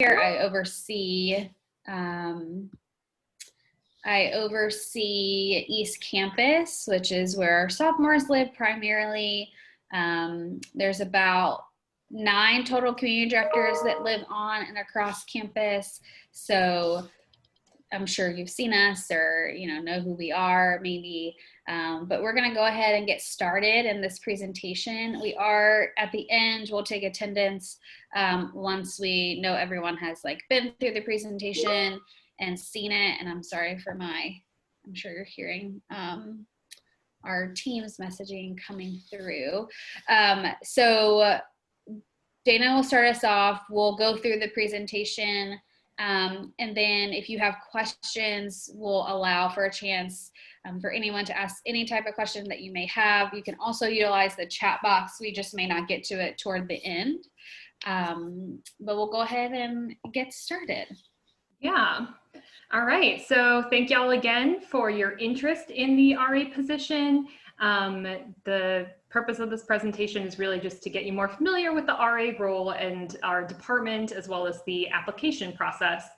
I oversee East Campus, which is where our sophomores live primarily. There's about 9 total community directors that live on and across campus. So I'm sure you've seen us or know who we are maybe, but we're going to go ahead and get started in this presentation. We are at the end, we'll take attendance once we know everyone has been through the presentation and seen it. And I'm sorry for I'm sure you're hearing our Teams messaging coming through. So Dana will start us off. We'll go through the presentation. And then if you have questions, we'll allow for a chance for anyone to ask any type of question that you may have. You can also utilize the chat box. We just may not get to it toward the end. But we'll go ahead and get started. Yeah. All right. So thank y'all again for your interest in the RA position. The purpose of this presentation is really just to get you more familiar with the RA role and our department, as well as the application process.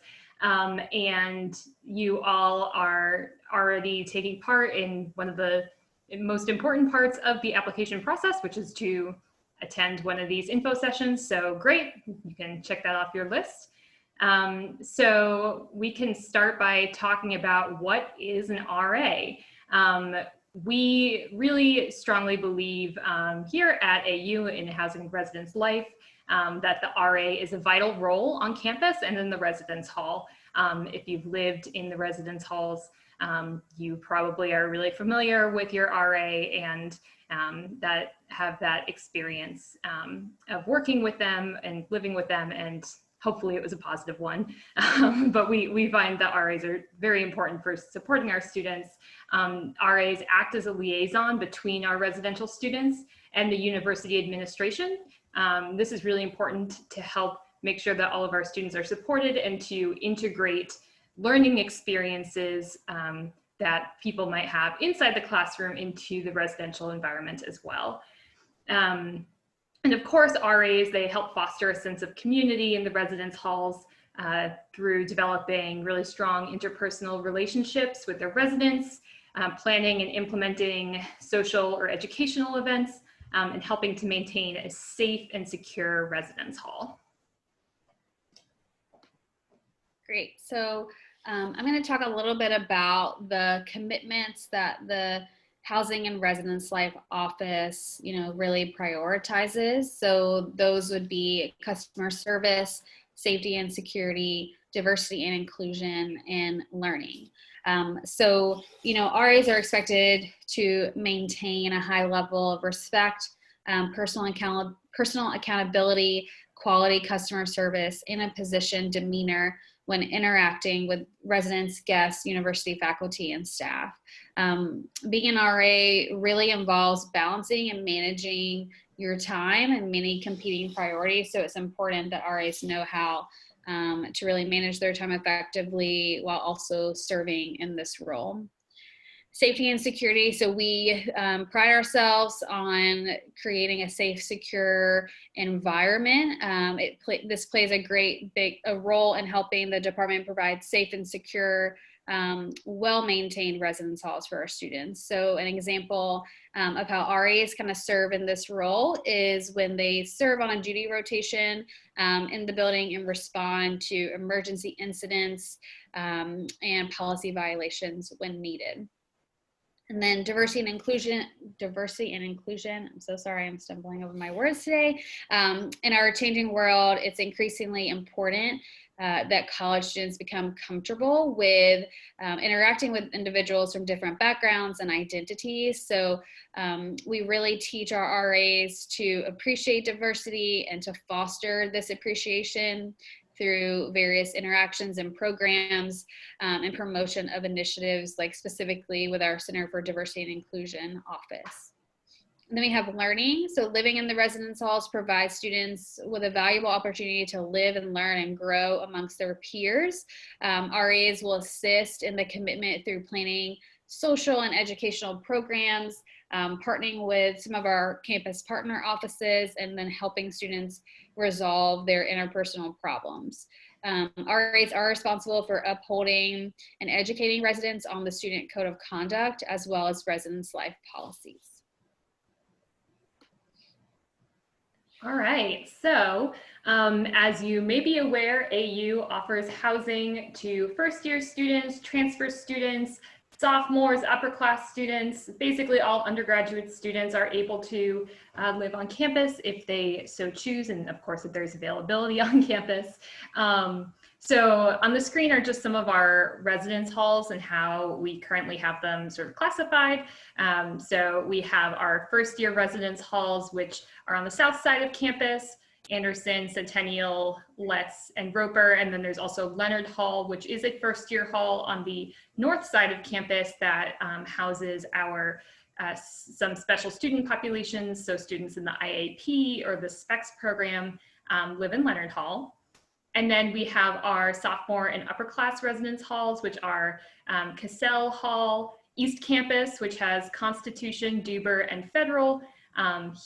And you all are already taking part in one of the most important parts of the application process, which is to attend one of these info sessions. So great, you can check that off your list. So we can start by talking about what is an RA. We really strongly believe here at AU in Housing and Residence Life that the RA is a vital role on campus and in the residence hall. If you've lived in the residence halls, you probably are really familiar with your RA and that have that experience of working with them and living with them, and hopefully it was a positive one. But we find that RAs are very important for supporting our students. RAs act as a liaison between our residential students and the university administration. This is really important to help make sure that all of our students are supported and to integrate learning experiences that people might have inside the classroom into the residential environment as well. And of course, RAs, they help foster a sense of community in the residence halls through developing really strong interpersonal relationships with their residents, planning and implementing social or educational events, and helping to maintain a safe and secure residence hall. Great. So I'm going to talk a little bit about the commitments that the Housing and Residence Life Office, really prioritizes. So those would be customer service, safety and security, diversity and inclusion, and learning. So RAs are expected to maintain a high level of respect, personal accountability, quality customer service, and a positioned demeanor when interacting with residents, guests, university faculty, and staff. Being an RA really involves balancing and managing your time and many competing priorities. So it's important that RAs know how to really manage their time effectively while also serving in this role. Safety and security. So we pride ourselves on creating a safe, secure environment. This plays a role in helping the department provide safe and secure, well-maintained residence halls for our students. So an example of how RAs kind of serve in this role is when they serve on a duty rotation in the building and respond to emergency incidents and policy violations when needed. And then diversity and inclusion, I'm so sorry, I'm stumbling over my words today. In our changing world, it's increasingly important that college students become comfortable with interacting with individuals from different backgrounds and identities. So we really teach our RAs to appreciate diversity and to foster this appreciation through various interactions and programs and promotion of initiatives, like specifically with our Center for Diversity and Inclusion office. And then we have learning. So living in the residence halls provides students with a valuable opportunity to live and learn and grow amongst their peers. RAs will assist in the commitment through planning social and educational programs, partnering with some of our campus partner offices, and then helping students resolve their interpersonal problems. RAs are responsible for upholding and educating residents on the student code of conduct, as well as residence life policies. All right, so as you may be aware, AU offers housing to first-year students, transfer students, sophomores, upper class students. Basically all undergraduate students are able to live on campus if they so choose, and of course if there's availability on campus. So on the screen are just some of our residence halls and how we currently have them sort of classified. So we have our first year residence halls, which are on the south side of campus: Anderson, Centennial, Letts, and Roper. And then there's also Leonard Hall, which is a first year hall on the north side of campus that houses our some special student populations. So students in the IAP or the SPECS program live in Leonard Hall. And then we have our sophomore and upper class residence halls, which are Cassell Hall, East Campus, which has Constitution, Duber, and Federal,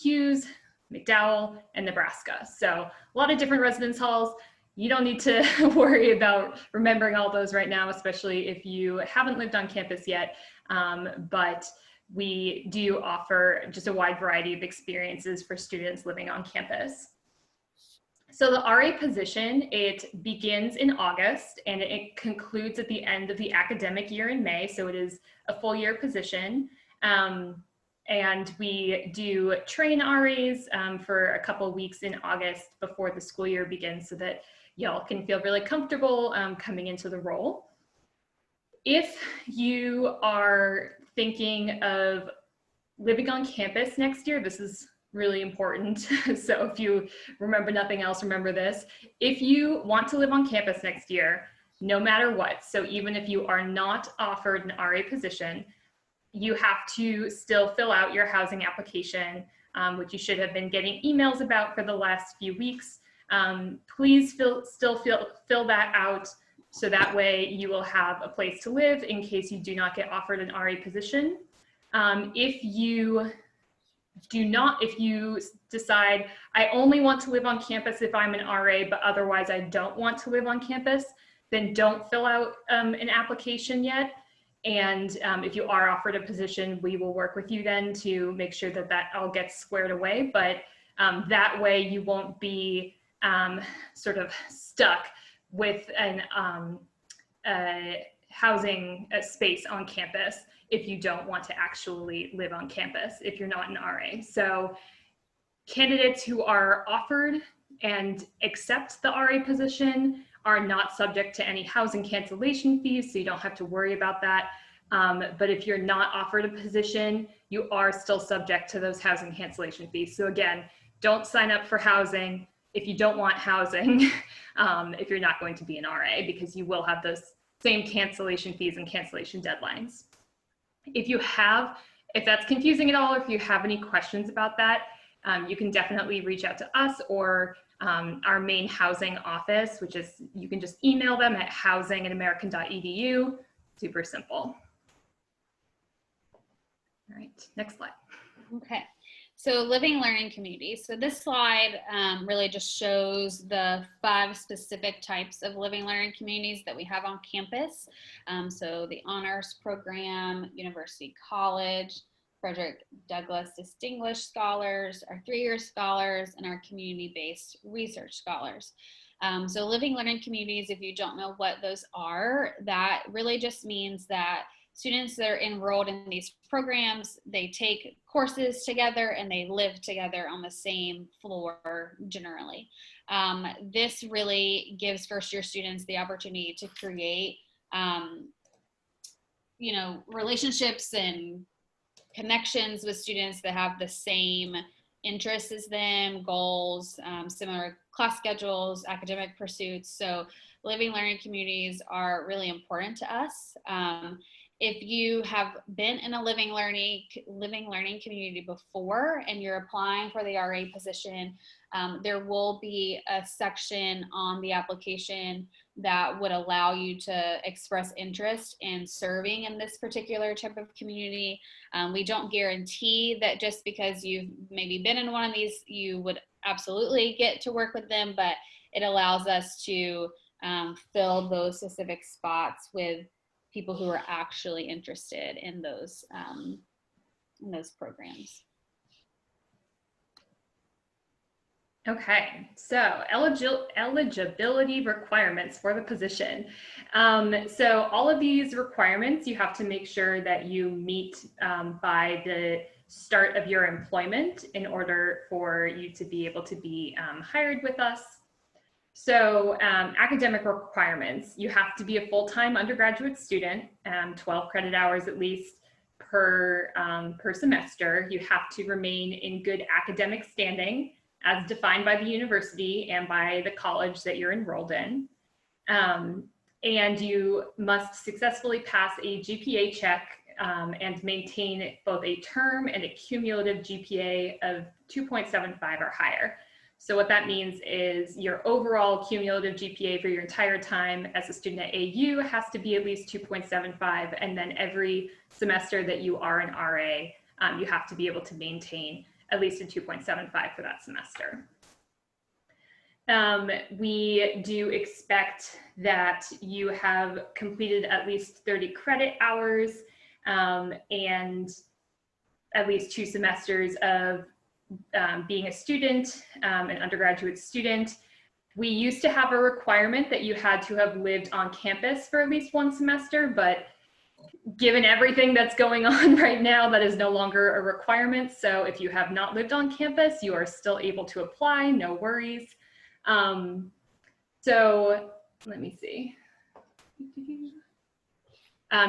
Hughes, McDowell, and Nebraska. So a lot of different residence halls. You don't need to worry about remembering all those right now, especially if you haven't lived on campus yet. But we do offer just a wide variety of experiences for students living on campus. So the RA position, it begins in August and it concludes at the end of the academic year in May. So it is a full year position. And we do train RAs for a couple weeks in August before the school year begins so that y'all can feel really comfortable coming into the role. If you are thinking of living on campus next year, this is really important. So if you remember nothing else, remember this. If you want to live on campus next year, no matter what, so even if you are not offered an RA position, you have to still fill out your housing application, which you should have been getting emails about for the last few weeks. Please still fill that out so that way you will have a place to live in case you do not get offered an RA position. If you decide, I only want to live on campus if I'm an RA, but otherwise I don't want to live on campus, then don't fill out an application yet. And if you are offered a position, we will work with you then to make sure that that all gets squared away. But that way you won't be sort of stuck with an housing space on campus if you don't want to actually live on campus, if you're not an RA. So candidates who are offered and accept the RA position are not subject to any housing cancellation fees, so you don't have to worry about that. But if you're not offered a position, you are still subject to those housing cancellation fees. So again, don't sign up for housing if you don't want housing, if you're not going to be an RA, because you will have those same cancellation fees and cancellation deadlines. If that's confusing at all, or if you have any questions about that, you can definitely reach out to us or our main housing office, which is, you can just email them at housing@american.edu. Super simple. All right, next slide. Okay, so living learning communities. So this slide really just shows the 5 specific types of living learning communities that we have on campus. So the honors program, University College, Frederick Douglass Distinguished Scholars, our 3-year scholars, and our community-based research scholars. So living learning communities, if you don't know what those are, that really just means that students that are enrolled in these programs, they take courses together and they live together on the same floor generally. This really gives first-year students the opportunity to create, relationships and connections with students that have the same interests as them, goals, similar class schedules, academic pursuits. So living learning communities are really important to us. If you have been in a living learning community before and you're applying for the RA position, there will be a section on the application that would allow you to express interest in serving in this particular type of community. We don't guarantee that just because you've maybe been in one of these, you would absolutely get to work with them, but it allows us to fill those specific spots with people who are actually interested in those programs. Okay, so eligibility requirements for the position. So all of these requirements you have to make sure that you meet by the start of your employment in order for you to be able to be hired with us. So academic requirements, you have to be a full-time undergraduate student, 12 credit hours at least per semester. You have to remain in good academic standing as defined by the university and by the college that you're enrolled in. And you must successfully pass a GPA check and maintain both a term and a cumulative GPA of 2.75 or higher. So what that means is your overall cumulative GPA for your entire time as a student at AU has to be at least 2.75, and then every semester that you are an RA, you have to be able to maintain at least a 2.75 for that semester. We do expect that you have completed at least 30 credit hours and at least 2 semesters of being a student, an undergraduate student. We used to have a requirement that you had to have lived on campus for at least 1 semester, but given everything that's going on right now, that is no longer a requirement. So if you have not lived on campus, you are still able to apply, no worries. So let me see.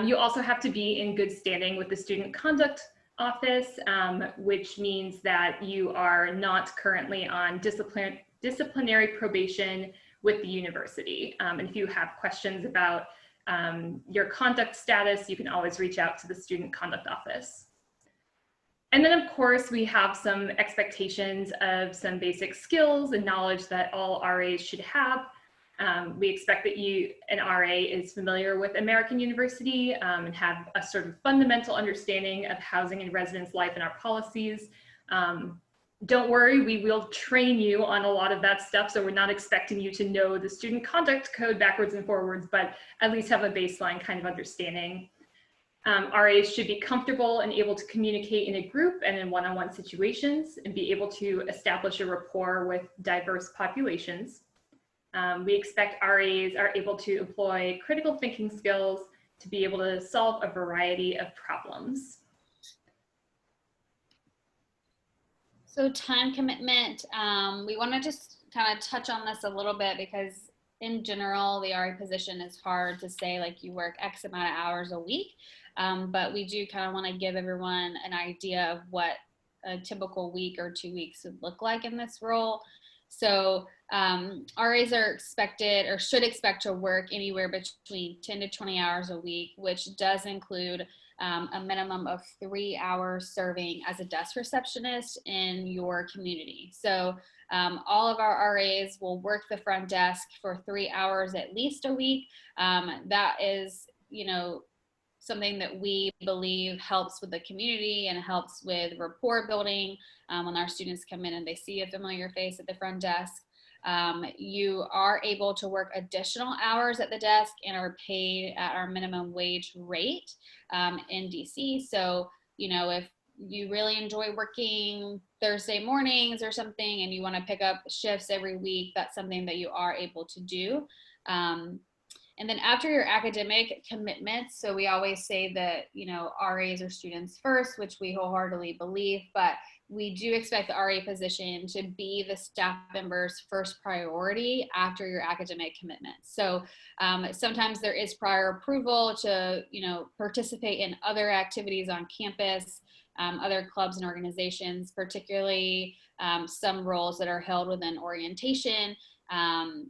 You also have to be in good standing with the Student Conduct Office, which means that you are not currently on disciplinary probation with the university. And if you have questions about your conduct status, you can always reach out to the Student Conduct Office. And then of course, we have some expectations of some basic skills and knowledge that all RAs should have. We expect that an RA is familiar with American University and have a sort of fundamental understanding of housing and residence life and our policies. Don't worry, we will train you on a lot of that stuff. So we're not expecting you to know the student conduct code backwards and forwards, but at least have a baseline kind of understanding. RAs should be comfortable and able to communicate in a group and in one-on-one situations and be able to establish a rapport with diverse populations. We expect RAs are able to employ critical thinking skills to be able to solve a variety of problems. So time commitment, we want to just kind of touch on this a little bit because in general, the RA position is hard to say like you work X amount of hours a week, but we do kind of want to give everyone an idea of what a typical week or 2 weeks would look like in this role. So RAs are expected or should expect to work anywhere between 10 to 20 hours a week, which does include a minimum of 3 hours serving as a desk receptionist in your community. So all of our RAs will work the front desk for 3 hours at least a week. That is, something that we believe helps with the community and helps with rapport building. When our students come in and they see a familiar face at the front desk, you are able to work additional hours at the desk and are paid at our minimum wage rate in DC. So, if you really enjoy working Thursday mornings or something and you want to pick up shifts every week, that's something that you are able to do. And then after your academic commitments, so we always say that, RAs are students first, which we wholeheartedly believe, but we do expect the RA position to be the staff member's first priority after your academic commitments. So sometimes there is prior approval to, participate in other activities on campus, other clubs and organizations, particularly some roles that are held within orientation and,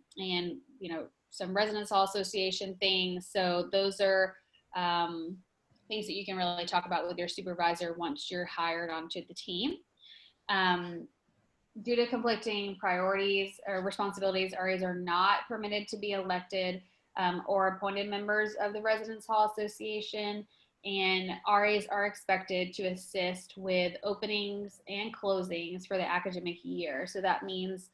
some residence hall association things. So those are things that you can really talk about with your supervisor once you're hired onto the team. Due to conflicting priorities or responsibilities, RAs are not permitted to be elected or appointed members of the Residence Hall Association, and RAs are expected to assist with openings and closings for the academic year. So that means,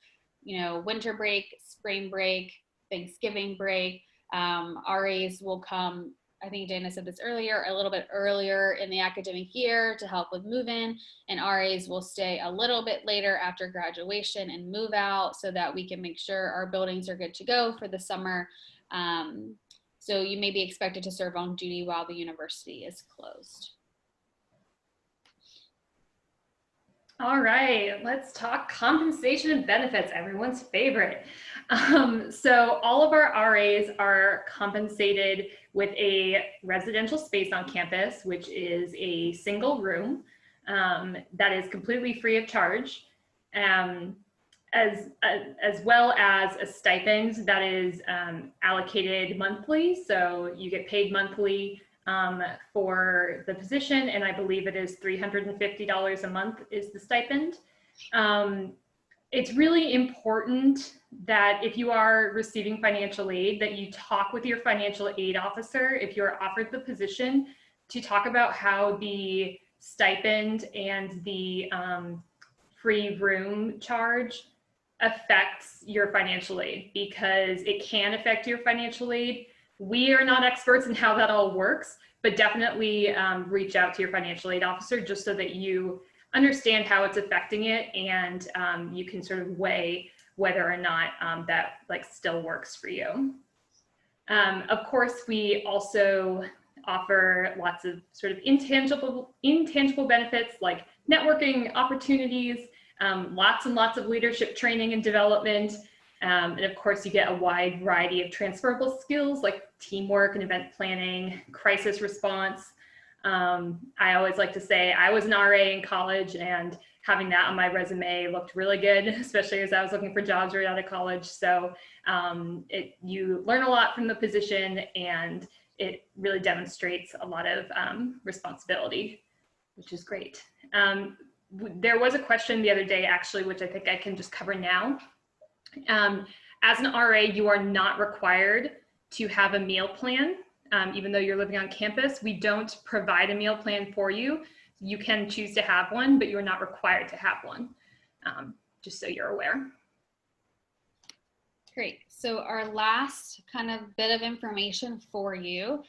winter break, spring break, Thanksgiving break. RAs will come, I think Dana said this earlier, a little bit earlier in the academic year to help with move-in, and RAs will stay a little bit later after graduation and move out so that we can make sure our buildings are good to go for the summer. So you may be expected to serve on duty while the university is closed. All right, let's talk compensation and benefits, everyone's favorite. So all of our RAs are compensated with a residential space on campus, which is a single room that is completely free of charge, as well as a stipend that is allocated monthly. So you get paid monthly for the position, and I believe it is $350 a month is the stipend. It's really important that if you are receiving financial aid, that you talk with your financial aid officer, if you're offered the position, to talk about how the stipend and the free room charge affects your financial aid, because it can affect your financial aid. We are not experts in how that all works, but definitely reach out to your financial aid officer just so that you understand how it's affecting it, and you can sort of weigh whether or not that like still works for you. Of course, we also offer lots of sort of intangible benefits like networking opportunities, lots and lots of leadership training and development. And of course, you get a wide variety of transferable skills like teamwork and event planning, crisis response. I always like to say I was an RA in college, and having that on my resume looked really good, especially as I was looking for jobs right out of college. So you learn a lot from the position, and it really demonstrates a lot of responsibility, which is great. There was a question the other day, actually, which I think I can just cover now. As an RA, you are not required to have a meal plan. Even though you're living on campus, we don't provide a meal plan for you. You can choose to have one, but you're not required to have one, just so you're aware. Great. So our last kind of bit of information for you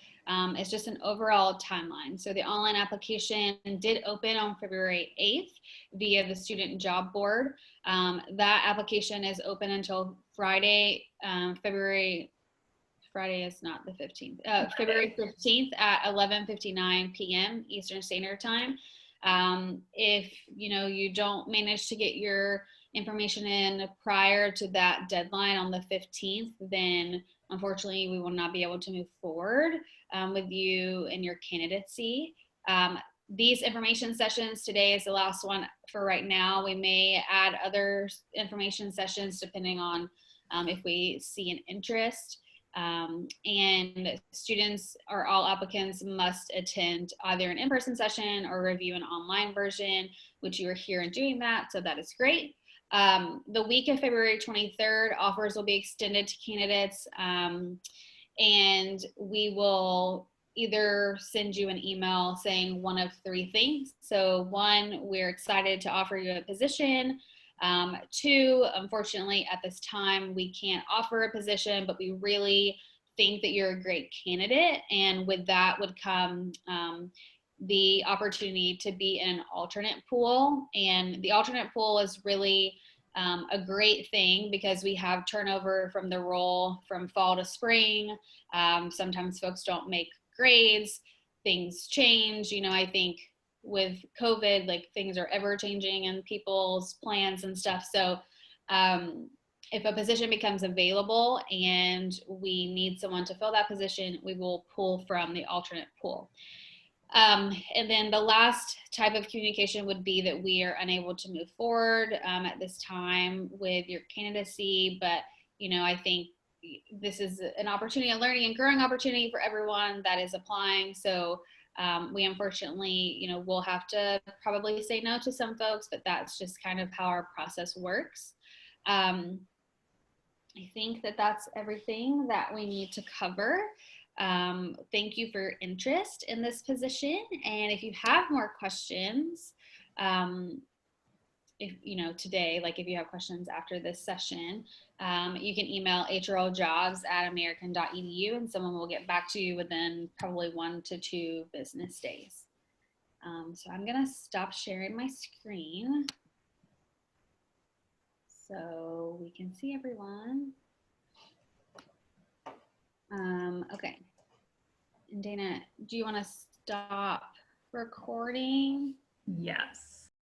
is just an overall timeline. So the online application did open on February 8th via the Student Job Board. That application is open until Friday, Friday is not the 15th, February 15th at 11:59 p.m. Eastern Standard Time. If you don't manage to get your information in prior to that deadline on the 15th, then unfortunately we will not be able to move forward with you and your candidacy. These information sessions, today is the last one for right now. We may add other information sessions depending on if we see an interest. And students or all applicants must attend either an in-person session or review an online version, which you are here and doing that, so that is great. The week of February 23rd, offers will be extended to candidates, and we will either send you an email saying one of three things. So one, we're excited to offer you a position. Two, unfortunately, at this time, we can't offer a position, but we really think that you're a great candidate. And with that would come the opportunity to be in an alternate pool. And the alternate pool is really a great thing because we have turnover from the role from fall to spring. Sometimes folks don't make grades, things change. I think with COVID, like things are ever changing and people's plans and stuff. So if a position becomes available and we need someone to fill that position, we will pull from the alternate pool. And then the last type of communication would be that we are unable to move forward at this time with your candidacy. But, I think this is an opportunity, a learning and growing opportunity for everyone that is applying. So we unfortunately, will have to probably say no to some folks, but that's just kind of how our process works. I think that that's everything that we need to cover. Thank you for your interest in this position. And if you have more questions, today, like if you have questions after this session, You can email hrljobs@american.edu and someone will get back to you within probably 1 to 2 business days. So I'm gonna stop sharing my screen so we can see everyone. Okay. And Dana, do you want to stop recording? Yes.